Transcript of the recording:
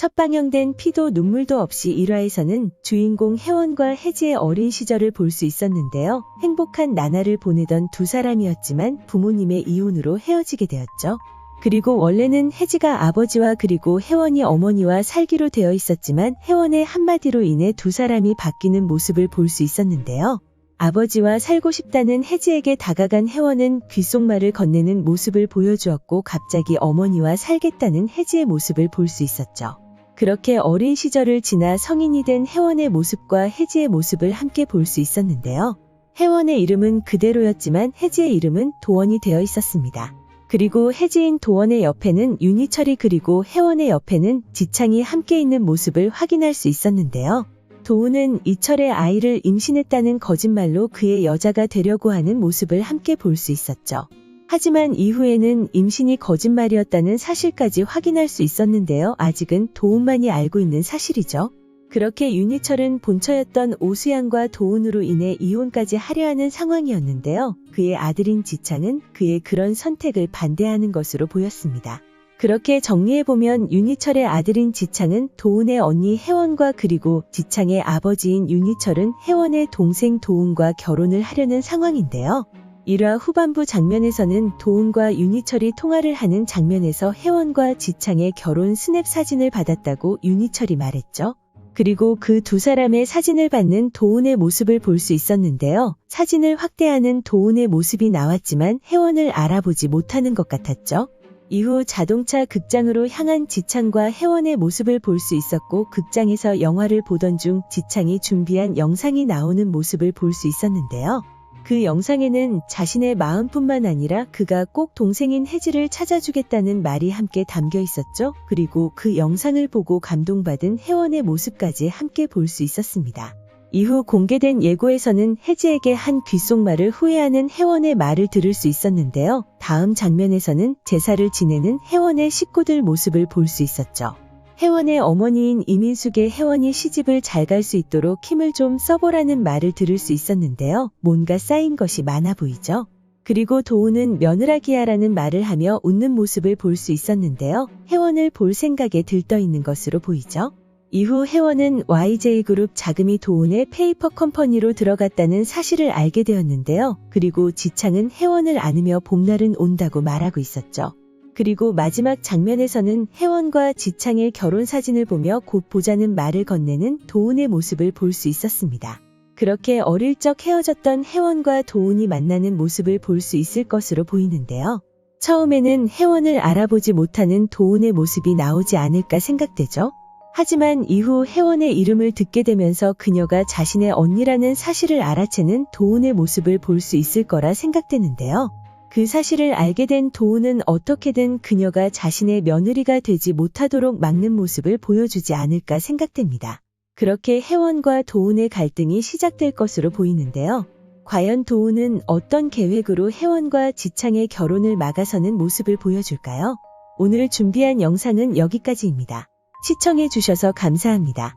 첫 방영된 피도 눈물도 없이 1화에서는 주인공 혜원과 혜지의 어린 시절을 볼 수 있었는데요. 행복한 나날을 보내던 두 사람이었지만 부모님의 이혼으로 헤어지게 되었죠. 그리고 원래는 혜지가 아버지와 그리고 혜원이 어머니와 살기로 되어 있었지만 혜원의 한마디로 인해 두 사람이 바뀌는 모습을 볼 수 있었는데요. 아버지와 살고 싶다는 혜지에게 다가간 혜원은 귓속말을 건네는 모습을 보여주었고 갑자기 어머니와 살겠다는 혜지의 모습을 볼 수 있었죠. 그렇게 어린 시절을 지나 성인이 된 혜원의 모습과 혜지의 모습을 함께 볼 수 있었는데요. 혜원의 이름은 그대로였지만 혜지의 이름은 도원이 되어 있었습니다. 그리고 혜지인 도원의 옆에는 윤희철이 그리고 혜원의 옆에는 지창이 함께 있는 모습을 확인할 수 있었는데요. 도훈은 이철의 아이를 임신했다는 거짓말로 그의 여자가 되려고 하는 모습을 함께 볼 수 있었죠. 하지만 이후에는 임신이 거짓말이었다는 사실까지 확인할 수 있었는데요. 아직은 도훈만이 알고 있는 사실이죠. 그렇게 윤희철은 본처였던 오수양과 도훈으로 인해 이혼까지 하려 하는 상황이었는데요. 그의 아들인 지창은 그의 그런 선택을 반대하는 것으로 보였습니다. 그렇게 정리해보면 윤희철의 아들인 지창은 도훈의 언니 혜원과 그리고 지창의 아버지인 윤희철은 혜원의 동생 도훈과 결혼을 하려는 상황인데요. 1화 후반부 장면에서는 도훈과 윤희철이 통화를 하는 장면에서 혜원과 지창의 결혼 스냅 사진을 받았다고 윤희철이 말했죠. 그리고 그 두 사람의 사진을 받는 도훈의 모습을 볼 수 있었는데요. 사진을 확대하는 도훈의 모습이 나왔지만 혜원을 알아보지 못하는 것 같았죠. 이후 자동차 극장으로 향한 지창과 혜원의 모습을 볼 수 있었고 극장에서 영화를 보던 중 지창이 준비한 영상이 나오는 모습을 볼 수 있었는데요. 그 영상에는 자신의 마음뿐만 아니라 그가 꼭 동생인 혜지를 찾아주겠다는 말이 함께 담겨 있었죠. 그리고 그 영상을 보고 감동받은 혜원의 모습까지 함께 볼 수 있었습니다. 이후 공개된 예고에서는 혜지에게 한 귓속말을 후회하는 혜원의 말을 들을 수 있었는데요. 다음 장면에서는 제사를 지내는 혜원의 식구들 모습을 볼 수 있었죠. 혜원의 어머니인 이민숙의 혜원이 시집을 잘 갈 수 있도록 힘을 좀 써보라는 말을 들을 수 있었는데요. 뭔가 쌓인 것이 많아 보이죠. 그리고 도훈은 며느라기야라는 말을 하며 웃는 모습을 볼 수 있었는데요. 혜원을 볼 생각에 들떠 있는 것으로 보이죠. 이후 혜원은 YJ그룹 자금이 도훈의 페이퍼 컴퍼니로 들어갔다는 사실을 알게 되었는데요. 그리고 지창은 혜원을 안으며 봄날은 온다고 말하고 있었죠. 그리고 마지막 장면에서는 혜원과 지창의 결혼 사진을 보며 곧 보자는 말을 건네는 도훈의 모습을 볼 수 있었습니다. 그렇게 어릴 적 헤어졌던 혜원과 도훈이 만나는 모습을 볼 수 있을 것으로 보이는데요. 처음에는 혜원을 알아보지 못하는 도훈의 모습이 나오지 않을까 생각되죠. 하지만 이후 혜원의 이름을 듣게 되면서 그녀가 자신의 언니라는 사실을 알아채는 도훈의 모습을 볼 수 있을 거라 생각되는데요. 그 사실을 알게 된 도훈은 어떻게든 그녀가 자신의 며느리가 되지 못하도록 막는 모습을 보여주지 않을까 생각됩니다. 그렇게 혜원과 도훈의 갈등이 시작될 것으로 보이는데요. 과연 도훈은 어떤 계획으로 혜원과 지창의 결혼을 막아서는 모습을 보여줄까요? 오늘 준비한 영상은 여기까지입니다. 시청해주셔서 감사합니다.